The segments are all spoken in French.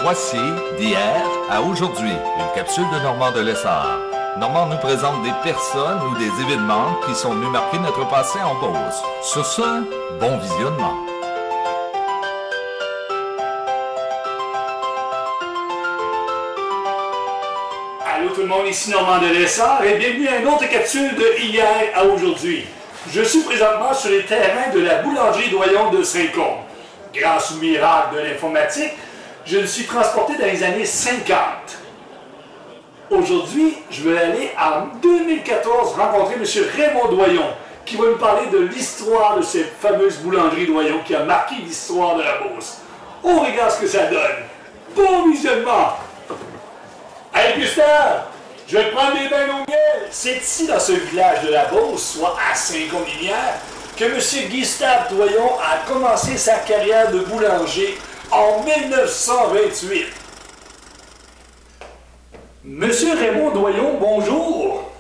Voici d'hier à aujourd'hui, une capsule de Normand de Lessard. Normand nous présente des personnes ou des événements qui sont venus marquer notre passé en Beauce. Sur ce, bon visionnement. Allô tout le monde, ici Normand de Lessard et bienvenue à une autre capsule de hier à aujourd'hui. Je suis présentement sur les terrains de la boulangerie Doyon de Saint-Côme. Grâce au miracle de l'informatique, je me suis transporté dans les années 50. Aujourd'hui, je vais aller en 2014 rencontrer M. Raymond Doyon, qui va nous parler de l'histoire de cette fameuse boulangerie Doyon qui a marqué l'histoire de la Beauce. On regarde ce que ça donne. Bon visionnement! Hey Gustave, je vais te prendre des bains longuets. C'est ici, dans ce village de la Beauce, soit à Saint-Côme-Linière, que M. Gustave Doyon a commencé sa carrière de boulanger en 1928. Monsieur Raymond Doyon, bonjour.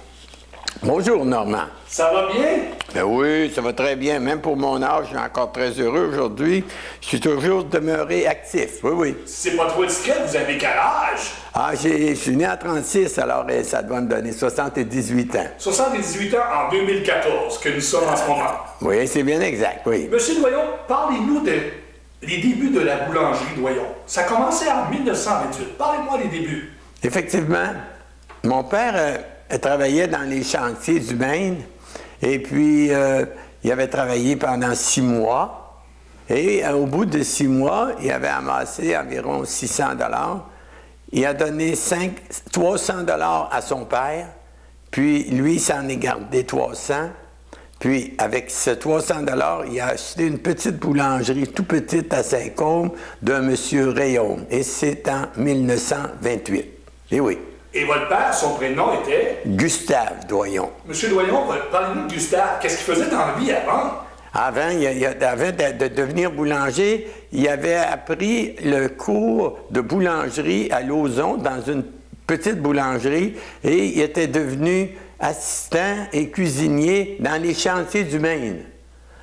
Bonjour, Normand. Ça va bien? Ben oui, ça va très bien. Même pour mon âge, je suis encore très heureux aujourd'hui. Je suis toujours demeuré actif. Oui, oui. C'est pas trop discret, vous avez quel âge? Ah, je suis né en 36, alors ça doit me donner 78 ans. 78 ans en 2014, que nous sommes en ce moment. Oui, c'est bien exact, oui. Monsieur Doyon, parlez-nous des débuts de la boulangerie Doyon. Ça a commencé en 1928. Parlez-moi des débuts. Effectivement, mon père travaillait dans les chantiers du Maine et puis il avait travaillé pendant 6 mois et au bout de 6 mois, il avait amassé environ 600 $. Il a donné 300 $ à son père, puis lui, il s'en est gardé 300. Puis, avec ce 300 $, il a acheté une petite boulangerie, tout petite à Saint-Côme, d'un monsieur Rayon. Et c'est en 1928. Et oui. Et votre père, son prénom était? Gustave Doyon. Monsieur Doyon, parlez-nous de Gustave. Qu'est-ce qu'il faisait dans la vie avant? Avant de devenir boulanger, il avait appris le cours de boulangerie à Lauson, dans une petite boulangerie, et il était devenu assistant et cuisinier dans les chantiers du Maine.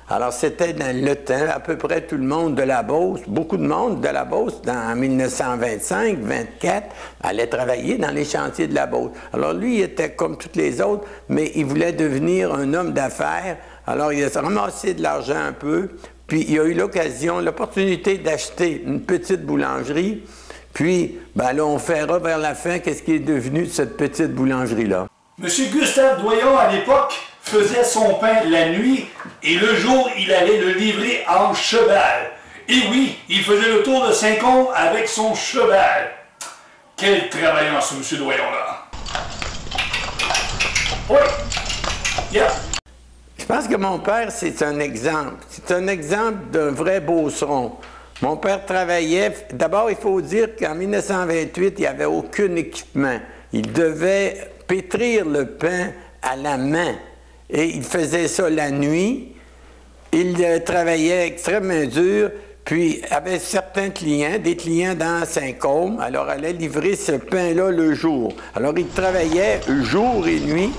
Alors, c'était dans le temps, à peu près tout le monde de la Beauce, beaucoup de monde de la Beauce, en 1925-24, allait travailler dans les chantiers de la Beauce. Alors, lui, il était comme tous les autres, mais il voulait devenir un homme d'affaires. Alors, il a ramassé de l'argent un peu, puis il a eu l'opportunité d'acheter une petite boulangerie. Puis, ben là, on verra vers la fin qu'est-ce qui est devenu de cette petite boulangerie-là. Monsieur Gustave Doyon, à l'époque, faisait son pain la nuit et le jour, il allait le livrer en cheval. Et oui, il faisait le tour de Saint-Côme avec son cheval. Quel travaillant, ce monsieur Doyon-là. Oui. Yeah. Je pense que mon père, c'est un exemple. C'est un exemple d'un vrai beauceron. Mon père travaillait... D'abord, il faut dire qu'en 1928, il n'y avait aucun équipement. Il devait pétrir le pain à la main. Et il faisait ça la nuit. Il travaillait extrêmement dur, puis avait certains clients, des clients dans Saint-Côme, alors il allait livrer ce pain-là le jour. Alors il travaillait jour et nuit.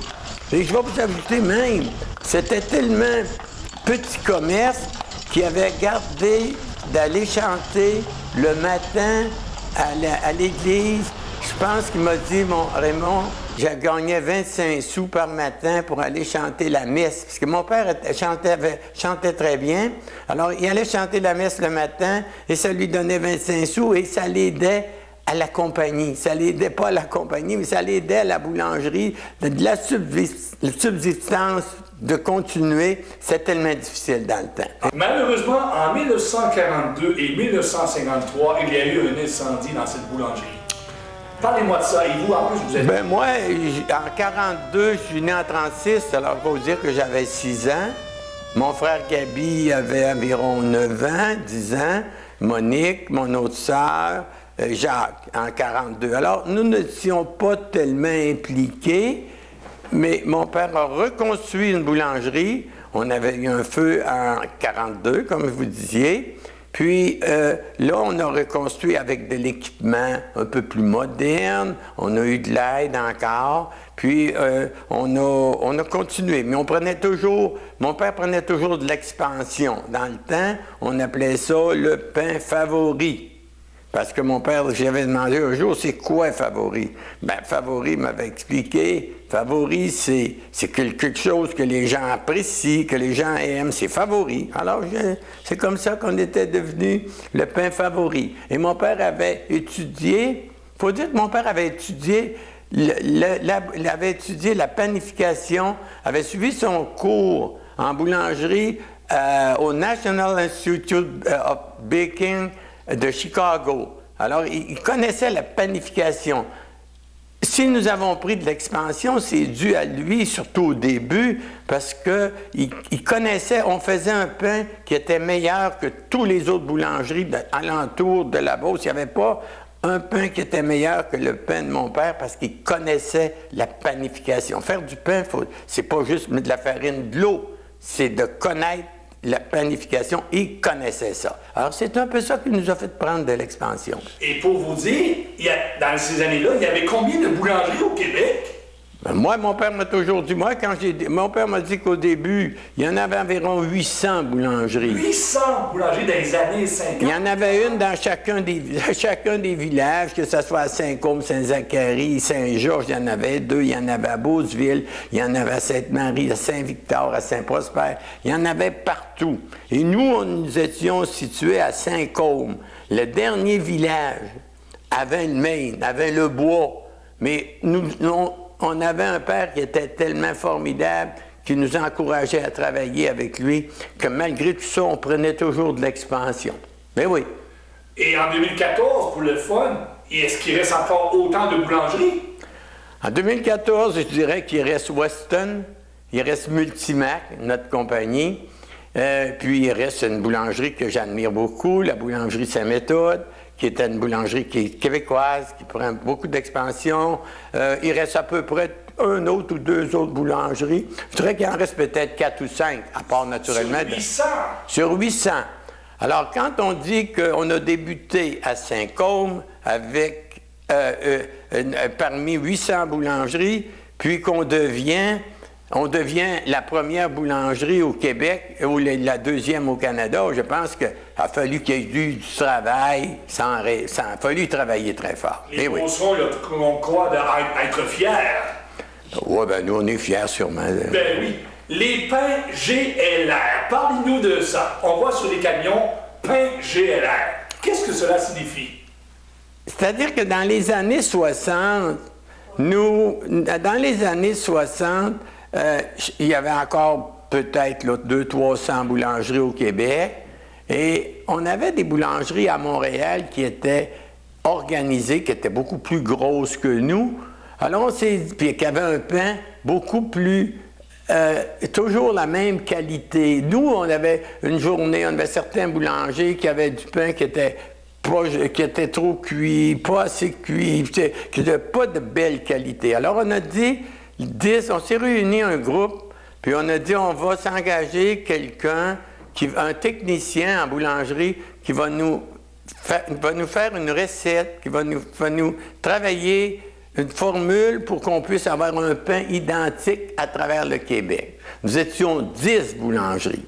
Et je vais vous ajouter même, c'était tellement petit commerce qu'il avait gardé d'aller chanter le matin à l'église. Je pense qu'il m'a dit, mon Raymond, je gagnais 25 sous par matin pour aller chanter la messe. Parce que mon père chantait très bien. Alors, il allait chanter la messe le matin et ça lui donnait 25 sous et ça l'aidait à la compagnie. Ça l'aidait pas à la compagnie, mais ça l'aidait à la boulangerie. De la subsistance, de continuer, c'est tellement difficile dans le temps. Malheureusement, en 1942 et 1953, il y a eu un incendie dans cette boulangerie. Parlez-moi de ça. Et vous, en plus, vous êtes... Ben moi, en 42, je suis né en 36, alors il faut dire que j'avais 6 ans. Mon frère Gaby avait environ 9 ans, 10 ans. Monique, mon autre sœur, Jacques, en 42. Alors, nous n'étions pas tellement impliqués, mais mon père a reconstruit une boulangerie. On avait eu un feu en 42, comme vous disiez. Puis là, on a reconstruit avec de l'équipement un peu plus moderne. On a eu de l'aide encore. Puis on a continué. Mais on prenait toujours, mon père prenait toujours de l'expansion. Dans le temps, on appelait ça le pain favori. Parce que mon père, j'avais demandé un jour, c'est quoi favori? Ben, favori m'avait expliqué, favori, c'est quelque chose que les gens apprécient, que les gens aiment, c'est favori. Alors, c'est comme ça qu'on était devenu le pain favori. Et mon père avait étudié, il faut dire que mon père avait étudié, il avait étudié la panification, avait suivi son cours en boulangerie au National Institute of Baking de Chicago. Alors, il connaissait la panification. Si nous avons pris de l'expansion, c'est dû à lui, surtout au début, parce qu'il connaissait, on faisait un pain qui était meilleur que tous les autres boulangeries alentour de la Beauce. Il n'y avait pas un pain qui était meilleur que le pain de mon père parce qu'il connaissait la panification. Faire du pain, c'est pas juste mettre de la farine, de l'eau, c'est de connaître la panification, il connaissait ça. Alors, c'est un peu ça qui nous a fait prendre de l'expansion. Et pour vous dire, dans ces années-là, il y avait combien de boulangeries au Québec? Ben, moi, mon père m'a toujours dit, mon père m'a dit qu'au début, il y en avait environ 800 boulangeries. 800 boulangeries dans les années 50? Il y en avait une dans chacun des villages, que ce soit à Saint-Côme, Saint-Zacharie, Saint-Georges, il y en avait deux. Il y en avait à Beauceville, il y en avait à Sainte-Marie, à Saint-Victor, à Saint-Prosper. Il y en avait partout. Et nous, nous étions situés à Saint-Côme. Le dernier village avait le Maine, avait le bois. Mais on avait un père qui était tellement formidable, qui nous encourageait à travailler avec lui, que malgré tout ça, on prenait toujours de l'expansion. Mais oui. Et en 2014, pour le fun, est-ce qu'il reste encore autant de boulangeries? En 2014, je dirais qu'il reste Weston, il reste Multimac, notre compagnie, puis il reste une boulangerie que j'admire beaucoup, la boulangerie Saint-Méthode, qui était une boulangerie québécoise, qui prend beaucoup d'expansion. Il reste à peu près un autre ou deux autres boulangeries. Je dirais qu'il en reste peut-être 4 ou 5, à part naturellement... Sur 800? Sur 800. Alors, quand on dit qu'on a débuté à Saint-Côme avec parmi 800 boulangeries, puis qu'on devient la première boulangerie au Québec ou la deuxième au Canada, je pense qu'il a fallu qu'il y ait eu du travail, ça a fallu travailler très fort. Les Beaucerons, on croit être fiers. Oui, bien nous, on est fiers sûrement. Ben oui. Les pains GLR, parlez-nous de ça. On voit sur les camions pain GLR. Qu'est-ce que cela signifie? C'est-à-dire que dans les années 60, il y avait encore peut-être 200-300 boulangeries au Québec et on avait des boulangeries à Montréal qui étaient organisées, qui étaient beaucoup plus grosses que nous. Alors on s'est dit, puis qui avaient un pain beaucoup plus, toujours la même qualité. Nous, on avait une journée, on avait certains boulangers qui avaient du pain qui était trop cuit, pas assez cuit, qui n'avait pas de belle qualité. Alors on a dit, on s'est réunis un groupe, puis on a dit on va s'engager un technicien en boulangerie qui va nous faire une recette, qui va nous travailler une formule pour qu'on puisse avoir un pain identique à travers le Québec. Nous étions 10 boulangeries.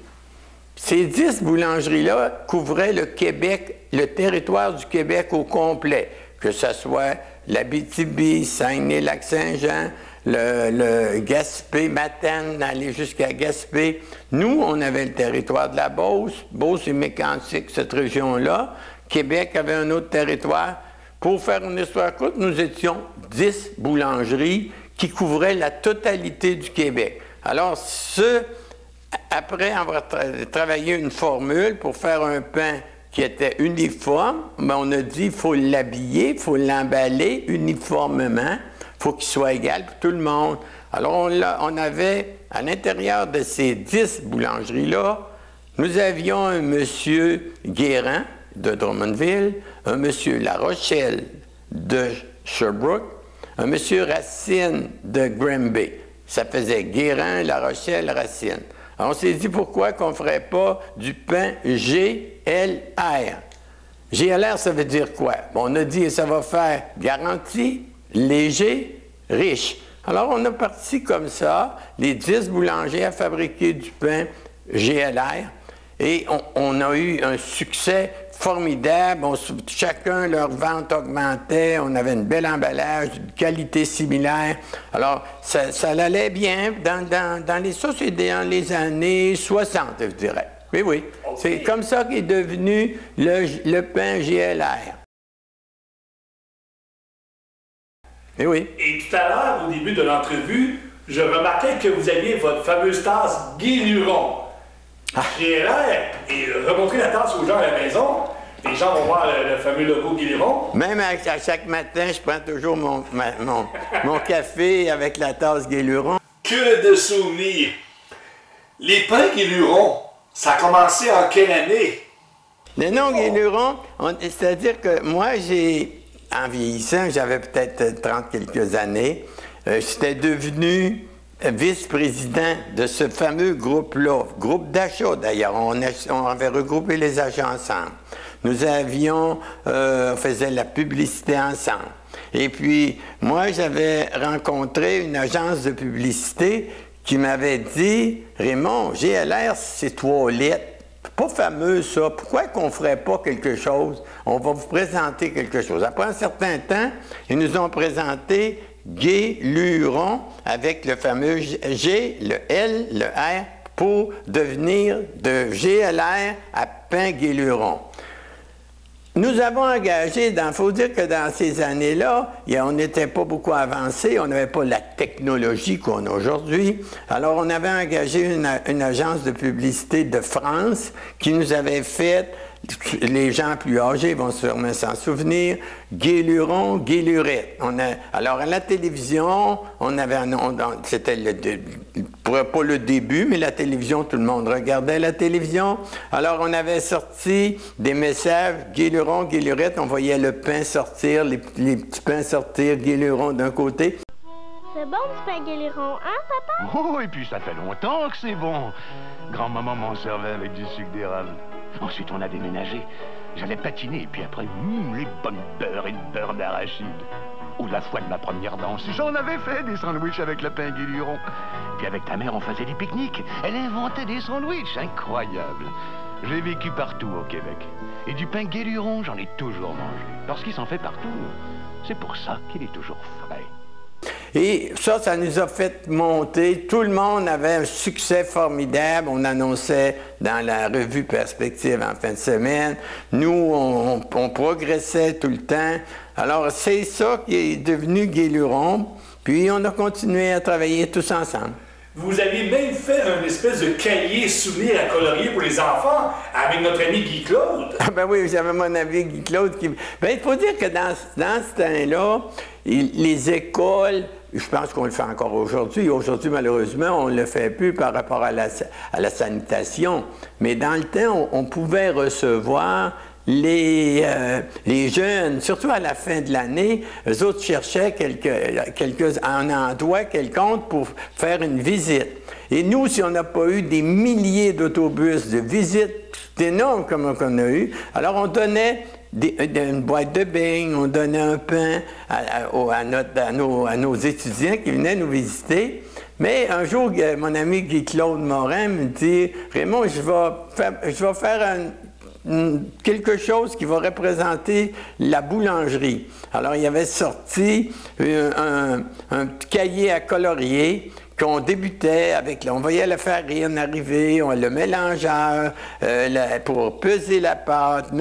Ces 10 boulangeries-là couvraient le Québec, le territoire du Québec au complet, que ce soit l'Abitibi, Saguenay-Lac-Saint-Jean, le Gaspé, Matane, aller jusqu'à Gaspé. Nous, on avait le territoire de la Beauce. Beauce et Mécantic, cette région-là. Québec avait un autre territoire. Pour faire une histoire courte, nous étions 10 boulangeries qui couvraient la totalité du Québec. Alors, après avoir travaillé une formule pour faire un pain qui était uniforme, bien, on a dit qu'il faut l'habiller, il faut l'emballer uniformément. Il faut qu'il soit égal pour tout le monde. Alors, on avait, à l'intérieur de ces 10 boulangeries-là, nous avions un monsieur Guérin de Drummondville, un monsieur La Rochelle de Sherbrooke, un monsieur Racine de Granby. Ça faisait Guérin, La Rochelle, Racine. Alors, on s'est dit pourquoi qu'on ne ferait pas du pain GLR. GLR, ça veut dire quoi? Bon, on a dit ça va faire garantie, léger, riche. Alors, on a parti comme ça, les 10 boulangers à fabriquer du pain GLR, et on a eu un succès formidable. Chacun, leur vente augmentait. On avait une belle emballage, une qualité similaire. Alors, ça allait bien. Ça, c'est dans les années 60, je dirais. Oui, oui. Okay. C'est comme ça qu'est devenu le pain GLR. Oui, oui. Et tout à l'heure, au début de l'entrevue, je remarquais que vous aviez votre fameuse tasse Guy Luron. GLR, et remontrer la tasse aux gens à la maison. Les gens vont voir le fameux logo Guy Luron. Même à chaque matin, je prends toujours mon café avec la tasse Guy Luron. Que de souvenirs! Les pains Guy Luron, ça a commencé en quelle année? Le nom Guy Luron, c'est-à-dire que moi, en vieillissant, j'avais peut-être 30 quelques années, j'étais devenu vice-président de ce fameux groupe-là, groupe d'achat d'ailleurs. On avait regroupé les agents ensemble. Nous avions, on faisait la publicité ensemble. Et puis, moi, j'avais rencontré une agence de publicité qui m'avait dit, Raymond, GLR, c'est toilettes. Pas fameux, ça. Pourquoi qu'on ne ferait pas quelque chose? On va vous présenter quelque chose. Après un certain temps, ils nous ont présenté Guy Luron avec le fameux G, le L, le R, pour devenir de GLR à pain Guy Luron. Nous avons engagé, il faut dire que dans ces années-là, on n'était pas beaucoup avancé, on n'avait pas la technologie qu'on a aujourd'hui. Alors, on avait engagé une agence de publicité de France qui nous avait fait, les gens plus âgés vont sûrement s'en souvenir, Guy Luron, Guy Lurette. Alors, à la télévision, on avait c'était pas le début, mais la télévision, tout le monde regardait la télévision. Alors, on avait sorti des messages, Guy Luron, Guy Lurette, on voyait le pain sortir, les petits pains sortir, Guy Luron d'un côté. C'est bon du pain Guy Luron, hein, papa? Oh, et puis ça fait longtemps que c'est bon. Grand-maman m'en servait avec du sucre d'érable. Ensuite, on a déménagé. J'allais patiner, et puis après, les bonnes beurres et le beurre d'arachide. Ou la fois de ma première danse, j'en avais fait des sandwichs avec le pain Guy Luron. Puis avec ta mère, on faisait des pique-niques. Elle inventait des sandwichs, incroyables. J'ai vécu partout au Québec. Et du pain Guy Luron, j'en ai toujours mangé. Parce qu'il s'en fait partout. C'est pour ça qu'il est toujours frais. Et ça nous a fait monter. Tout le monde avait un succès formidable. On annonçait dans la revue Perspective en fin de semaine. Nous, on progressait tout le temps. Alors, c'est ça qui est devenu Guy Luron. Puis, on a continué à travailler tous ensemble. Vous aviez même fait un espèce de cahier souvenir à colorier pour les enfants avec notre ami Guy Claude. Ah ben oui, j'avais mon ami Guy Claude qui... Ben, il faut dire que dans ce temps-là, les écoles, je pense qu'on le fait encore aujourd'hui. Aujourd'hui, malheureusement, on ne le fait plus par rapport à la sanitation. Mais dans le temps, on pouvait recevoir les jeunes, surtout à la fin de l'année, eux autres cherchaient un endroit quelconque pour faire une visite. Et nous, si on n'a pas eu des milliers d'autobus de visite, c'est énorme comme on a eu, alors on donnait une boîte de beignes, on donnait un pain à nos étudiants qui venaient nous visiter. Mais un jour, mon ami Guy Claude Morin me dit « Raymond, je vais faire quelque chose qui va représenter la boulangerie. » Alors, il avait sorti un petit cahier à colorier qu'on débutait avec, on voyait la farine arriver, le mélangeur pour peser la pâte,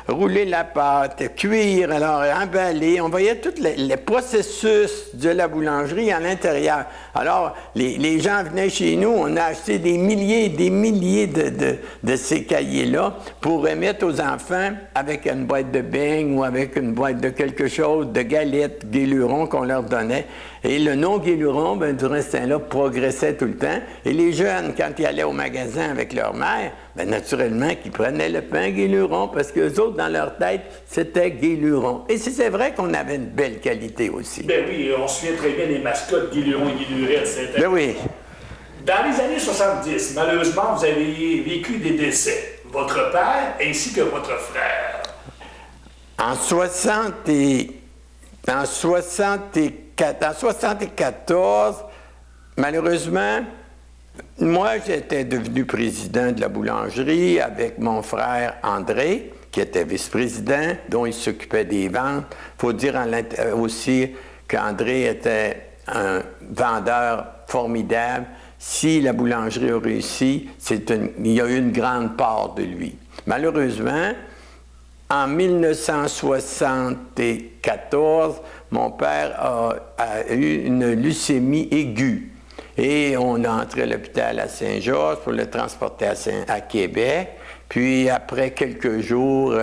rouler la pâte, cuire, alors emballer. On voyait tous les processus de la boulangerie à l'intérieur. Alors, les gens venaient chez nous, on a acheté des milliers et des milliers de ces cahiers-là pour remettre aux enfants avec une boîte de beignes ou avec une boîte de quelque chose, de galettes, Guy Luron qu'on leur donnait. Et le nom Guy Luron, ben, durant ce temps-là, progressait tout le temps. Et les jeunes, quand ils allaient au magasin avec leur mère, ben, naturellement, qu'ils prenaient le pain Guy Luron parce qu'eux autres, dans leur tête, c'était Guy Luron. Et c'est vrai qu'on avait une belle qualité aussi. Ben oui, on se souvient très bien des mascottes Guy Luron et Guy Lurette. Ben oui. Dans les années 70, malheureusement, vous avez vécu des décès. Votre père ainsi que votre frère. En 1974, malheureusement, moi, j'étais devenu président de la boulangerie avec mon frère André, qui était vice-président, dont il s'occupait des ventes. Il faut dire aussi qu'André était un vendeur formidable. Si la boulangerie a réussi, il y a eu une grande part de lui. Malheureusement, en 1974, mon père a eu une leucémie aiguë. Et on a entré à l'hôpital à Saint-Georges pour le transporter à Québec. Puis après quelques jours,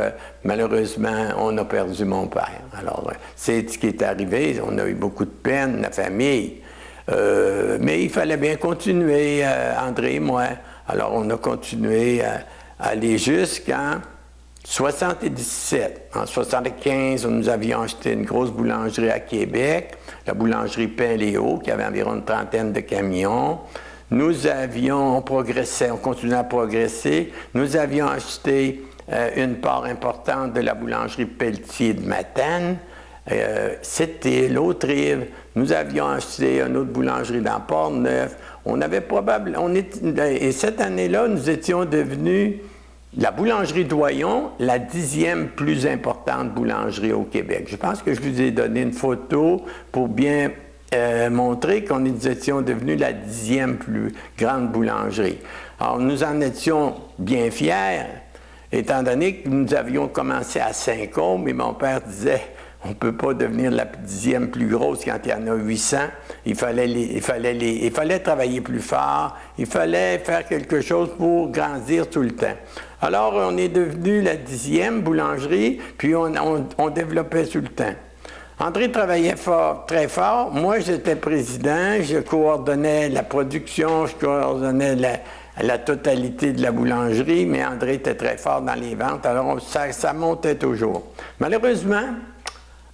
malheureusement, on a perdu mon père. Alors, c'est ce qui est arrivé. On a eu beaucoup de peine, la famille. Mais il fallait bien continuer, André et moi. Alors, on a continué à aller jusqu'en 77. En 75, nous avions acheté une grosse boulangerie à Québec, la boulangerie Pain-Léo, qui avait environ une trentaine de camions. On progressait, on continuait à progresser. Nous avions acheté une part importante de la boulangerie Pelletier de Matane. C'était l'autre rive. Nous avions acheté une autre boulangerie dans Port-Neuf. Et cette année-là, nous étions devenus la boulangerie Doyon, la 10e plus importante boulangerie au Québec. Je pense que je vous ai donné une photo pour bien montrer qu'on nous étions devenus la 10e plus grande boulangerie. Alors, nous en étions bien fiers, étant donné que nous avions commencé à Saint-Côme, et mon père disait, on ne peut pas devenir la 10e plus grosse quand il y en a 800. Il fallait travailler plus fort, il fallait faire quelque chose pour grandir tout le temps. Alors, on est devenu la 10e boulangerie, puis on développait tout le temps. André travaillait très fort. Moi, j'étais président, je coordonnais la production, je coordonnais la totalité de la boulangerie, mais André était très fort dans les ventes, alors ça montait toujours. Malheureusement,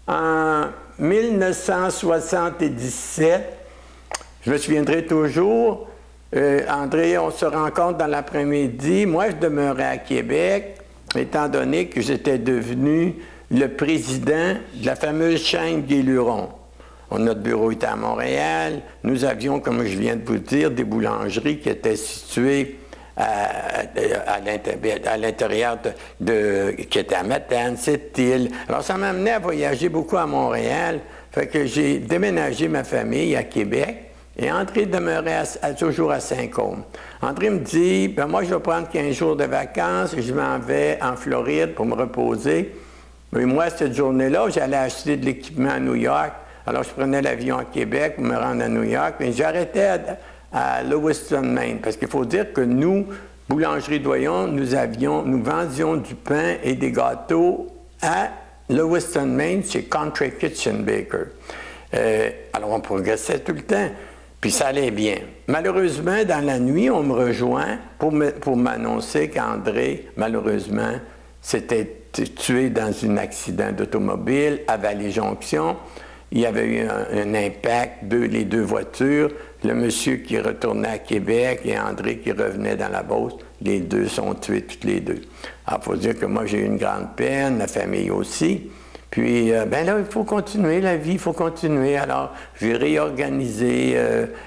en 1977, je me souviendrai toujours, André, on se rencontre dans l'après-midi. Moi, je demeurais à Québec, étant donné que j'étais devenu le président de la fameuse chaîne Guéluron. Notre bureau était à Montréal. Nous avions, comme je viens de vous dire, des boulangeries qui étaient situées à l'intérieur qui était à Matane, Sept-Îles. Alors, ça m'a amené à voyager beaucoup à Montréal. Fait que j'ai déménagé ma famille à Québec. Et André demeurait toujours à Saint-Côme. André me dit, ben moi, je vais prendre 15 jours de vacances, je m'en vais en Floride pour me reposer. Mais moi, cette journée-là, j'allais acheter de l'équipement à New York. Alors, je prenais l'avion à Québec pour me rendre à New York. Mais j'arrêtais à Lewiston, Maine. Parce qu'il faut dire que nous, Boulangerie Doyon, nous vendions du pain et des gâteaux à Lewiston, Maine, chez Country Kitchen Baker. Alors, on progressait tout le temps. Puis ça allait bien. Malheureusement, dans la nuit, on me rejoint pour m'annoncer qu'André, malheureusement, s'était tué dans un accident d'automobile à Vallée-Jonction. Il y avait eu un impact, les deux voitures. Le monsieur qui retournait à Québec et André qui revenait dans la Beauce, les deux sont tués, toutes les deux. Alors, il faut dire que moi, j'ai eu une grande peine, la famille aussi. Puis, ben là, il faut continuer, la vie, il faut continuer. Alors, j'ai réorganisé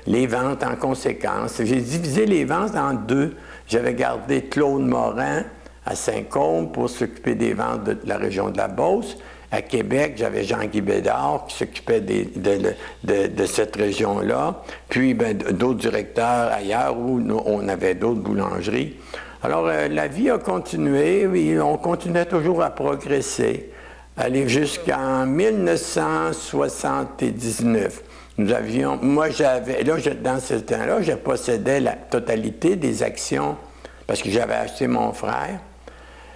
les ventes en conséquence. J'ai divisé les ventes en deux. J'avais gardé Claude Morin à Saint-Côme pour s'occuper des ventes de la région de la Beauce. À Québec, j'avais Jean-Guy Bédard qui s'occupait de cette région-là. Puis, ben, d'autres directeurs ailleurs où on avait d'autres boulangeries. Alors, la vie a continué, oui, on continuait toujours à progresser. Aller jusqu'en 1979. Nous avions, moi j'avais, là, dans ce temps-là, je possédais la totalité des actions parce que j'avais acheté mon frère,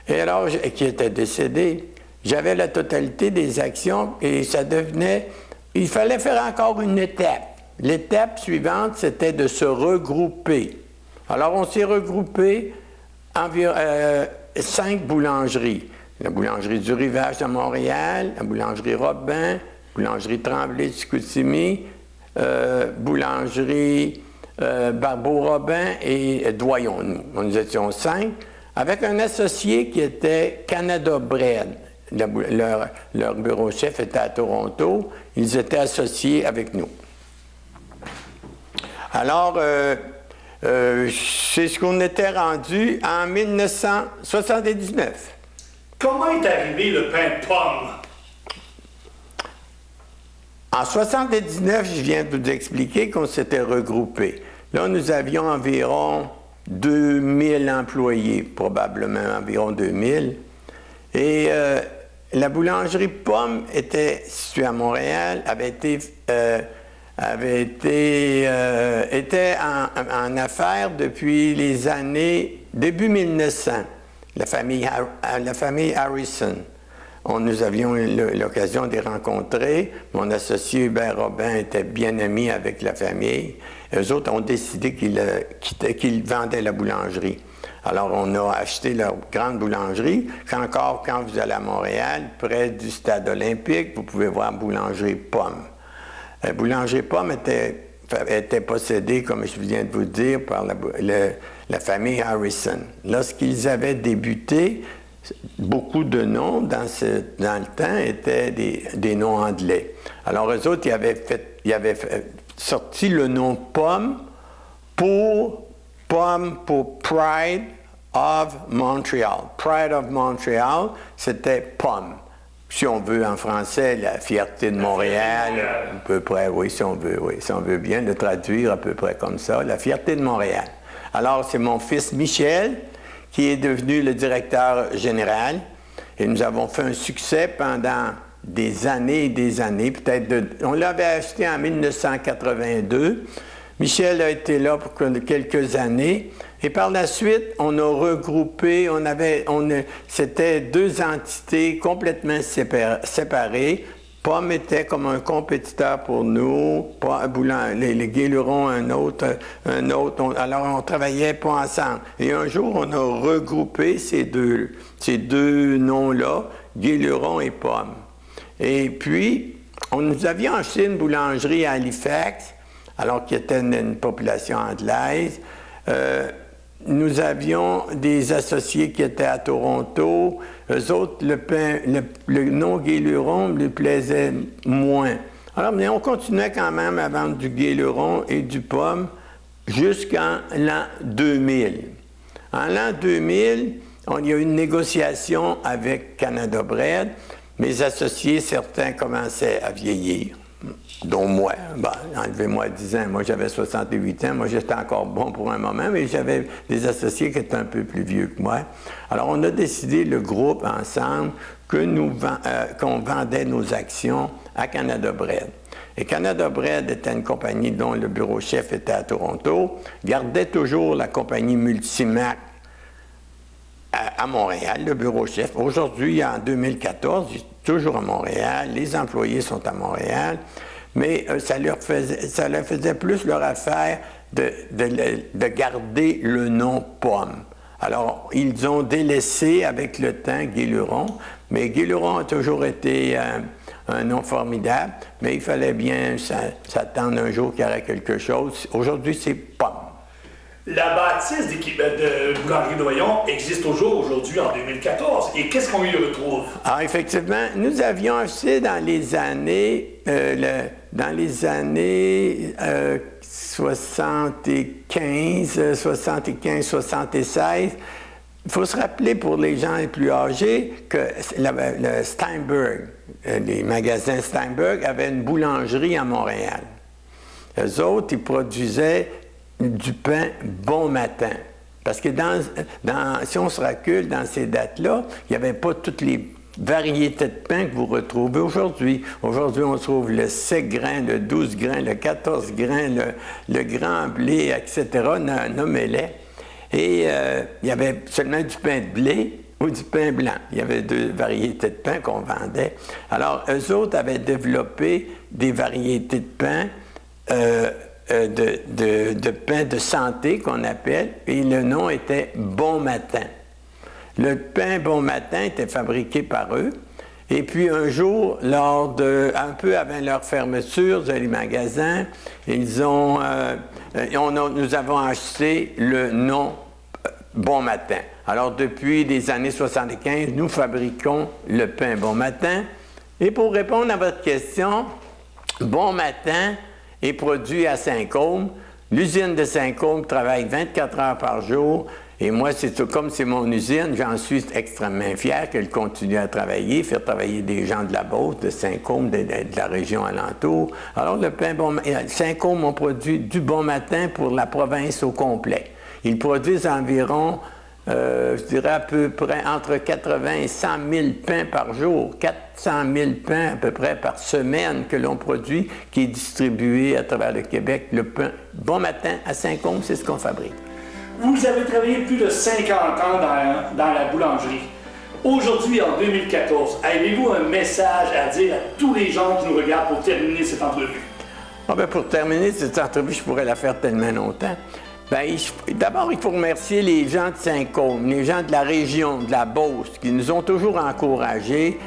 et alors, qui était décédé. J'avais la totalité des actions et ça devenait, il fallait faire encore une étape. L'étape suivante, c'était de se regrouper. Alors, on s'est regroupé environ 5 boulangeries. La boulangerie du Rivage de Montréal, la boulangerie Robin, boulangerie Tremblay de Chicoutimi, boulangerie Barbeau-Robin et Doyon. Nous étions 5, avec un associé qui était Canada Bread. Leur bureau chef était à Toronto. Ils étaient associés avec nous. Alors, c'est ce qu'on était rendu en 1979. Comment est arrivé le pain de pomme? En 1979, je viens de vous expliquer qu'on s'était regroupés. Là, nous avions environ 2000 employés, probablement environ 2000. Et la boulangerie Pomme était située à Montréal, était en affaires depuis les années début 1900, la famille Harrison. Nous avions l'occasion de les rencontrer. Mon associé Hubert Robin était bien ami avec la famille. Eux autres ont décidé qu'ils vendaient la boulangerie. Alors, on a acheté leur grande boulangerie. Encore, quand vous allez à Montréal, près du stade olympique, vous pouvez voir Boulangerie Pomme. Boulangerie Pomme était possédée, comme je viens de vous dire, par la famille Harrison. Lorsqu'ils avaient débuté, beaucoup de noms dans le temps étaient des noms anglais. Alors, eux autres, ils avaient sorti le nom Pomme pour Pride of Montreal. Pride of Montreal, c'était Pomme. Si on veut en français, la fierté de Montréal, à peu près, oui, si on veut bien le traduire à peu près comme ça, la fierté de Montréal. Alors, c'est mon fils Michel qui est devenu le directeur général. Et nous avons fait un succès pendant des années et des années. On l'avait acheté en 1982. Michel a été là pour quelques années. Et par la suite, on a regroupé, c'était deux entités complètement séparées. Pomme était comme un compétiteur pour nous, les Guillerons un autre. Alors, on ne travaillait pas ensemble. Et un jour, on a regroupé ces deux noms-là, Guilleron et Pomme. Et puis, nous avions acheté une boulangerie à Halifax, alors qu'il y était une population anglaise. Nous avions des associés qui étaient à Toronto. Eux autres, le nom Guilleron lui plaisait moins. Alors, mais on continuait quand même à vendre du Guilleron et du Pomme jusqu'en l'an 2000. En l'an 2000, il y a eu une négociation avec Canada Bread. Mes associés, certains commençaient à vieillir, dont moi. Enlevez-moi 10 ans. Moi, j'avais 68 ans. Moi, j'étais encore bon pour un moment, mais j'avais des associés qui étaient un peu plus vieux que moi. Alors, on a décidé, le groupe, ensemble, qu'on vendait nos actions à Canada Bread. Et Canada Bread était une compagnie dont le bureau chef était à Toronto, gardait toujours la compagnie Multimac à Montréal, le bureau chef. Aujourd'hui, en 2014, il est toujours à Montréal, les employés sont à Montréal, mais ça leur faisait plus leur affaire de garder le nom Pomme. Alors, ils ont délaissé avec le temps Guilleron, mais Guilleron a toujours été un nom formidable, mais il fallait bien s'attendre un jour qu'il y aurait quelque chose. Aujourd'hui, c'est Pomme. La bâtisse de Boulangerie Doyon existe toujours aujourd'hui en 2014. Et qu'est-ce qu'on y retrouve? Ah, effectivement, nous avions acheté dans les années 75, 76. Il faut se rappeler pour les gens les plus âgés que le Steinberg, les magasins Steinberg avaient une boulangerie à Montréal. Eux autres, ils produisaient du pain bon matin. Parce que si on se recule dans ces dates-là, il n'y avait pas toutes les variétés de pain que vous retrouvez aujourd'hui. Aujourd'hui, on trouve le 7 grains, le 12 grains, le 14 grains, le grand blé, etc., nommez-les. Et il y avait seulement du pain de blé ou du pain blanc. Il y avait deux variétés de pain qu'on vendait. Alors, eux autres avaient développé des variétés de pain de pain de santé qu'on appelle, et le nom était Bon Matin. Le pain Bon Matin était fabriqué par eux, et puis un jour, un peu avant leur fermeture des magasins, nous avons acheté le nom Bon Matin. Alors depuis les années 75, nous fabriquons le pain Bon Matin, et pour répondre à votre question, Bon Matin est produit à Saint-Côme. L'usine de Saint-Côme travaille 24 heures par jour Et moi, comme c'est mon usine, j'en suis extrêmement fier qu'elle continue à travailler, faire travailler des gens de la Beauce, de Saint-Côme, de la région alentour. Alors, le pain bon Saint-Côme ont produit du bon matin pour la province au complet. Ils produisent environ, je dirais à peu près entre 80 et 100 000 pains par jour, 400 000 pains à peu près par semaine que l'on produit, qui est distribué à travers le Québec. Le pain bon matin à Saint-Côme, c'est ce qu'on fabrique. Vous avez travaillé plus de 50 ans dans la boulangerie. Aujourd'hui, en 2014, avez-vous un message à dire à tous les gens qui nous regardent pour terminer cette entrevue? Pour terminer cette entrevue, je pourrais la faire tellement longtemps. D'abord, il faut remercier les gens de Saint-Côme, les gens de la région, de la Beauce, qui nous ont toujours encouragés.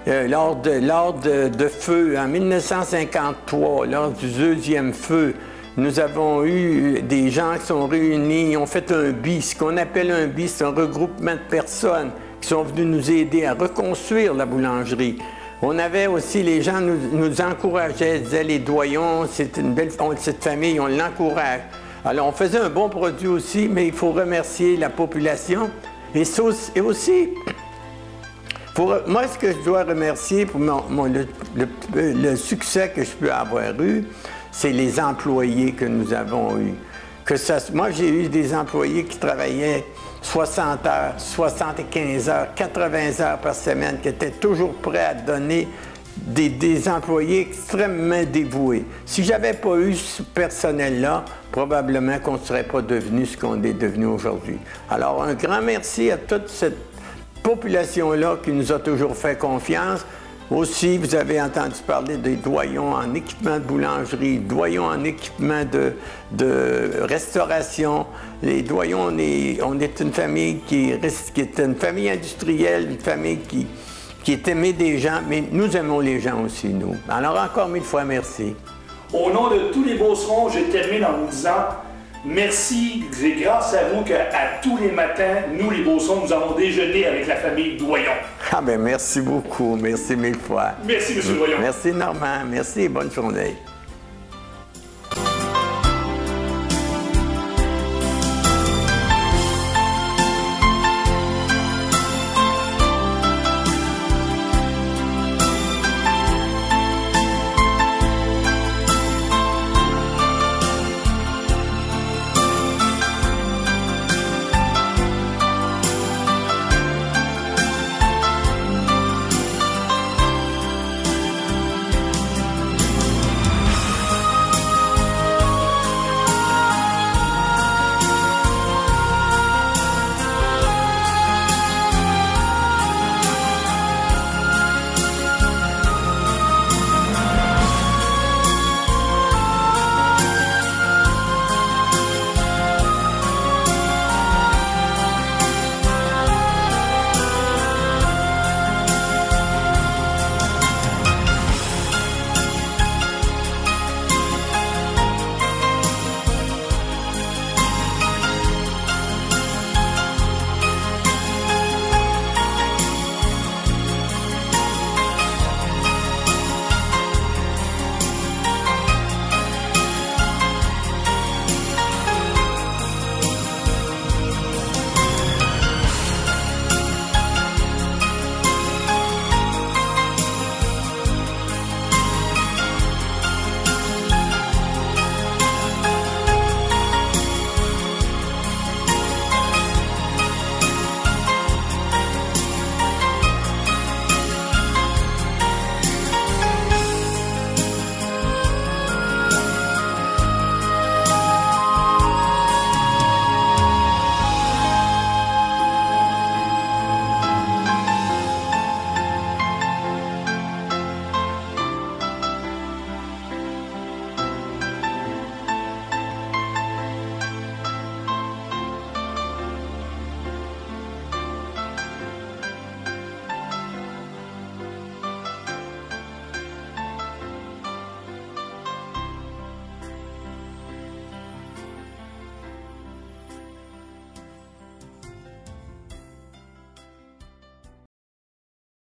Lors de feu, en 1953, lors du deuxième feu, nous avons eu des gens qui sont réunis, ont fait un BI. Ce qu'on appelle un BI, c'est un regroupement de personnes qui sont venus nous aider à reconstruire la boulangerie. On avait aussi, les gens nous encourageaient, disaient les doyons, c'est une belle cette famille, on l'encourage. Alors, on faisait un bon produit aussi, mais il faut remercier la population. Et aussi, moi, ce que je dois remercier pour le succès que je peux avoir eu, c'est les employés que nous avons eus. Moi, j'ai eu des employés qui travaillaient 60 heures, 75 heures, 80 heures par semaine, qui étaient toujours prêts à donner des employés extrêmement dévoués. Si je n'avais pas eu ce personnel-là, probablement qu'on ne serait pas devenu ce qu'on est devenu aujourd'hui. Alors, un grand merci à toute cette population-là qui nous a toujours fait confiance. Aussi, vous avez entendu parler des doyons en équipement de boulangerie, doyons en équipement de restauration. Les doyons, on est une famille qui est une famille industrielle, une famille qui est aimée des gens, mais nous aimons les gens aussi, nous. Alors, encore 1000 fois, merci. Au nom de tous les Beaucerons, je termine en vous disant merci. C'est grâce à vous qu'à tous les matins, nous, les Beaucerons, nous avons déjeuné avec la famille Doyon. Ah ben merci beaucoup. Merci 1000 fois. Merci, M. Doyon. Merci, Normand. Merci et bonne journée.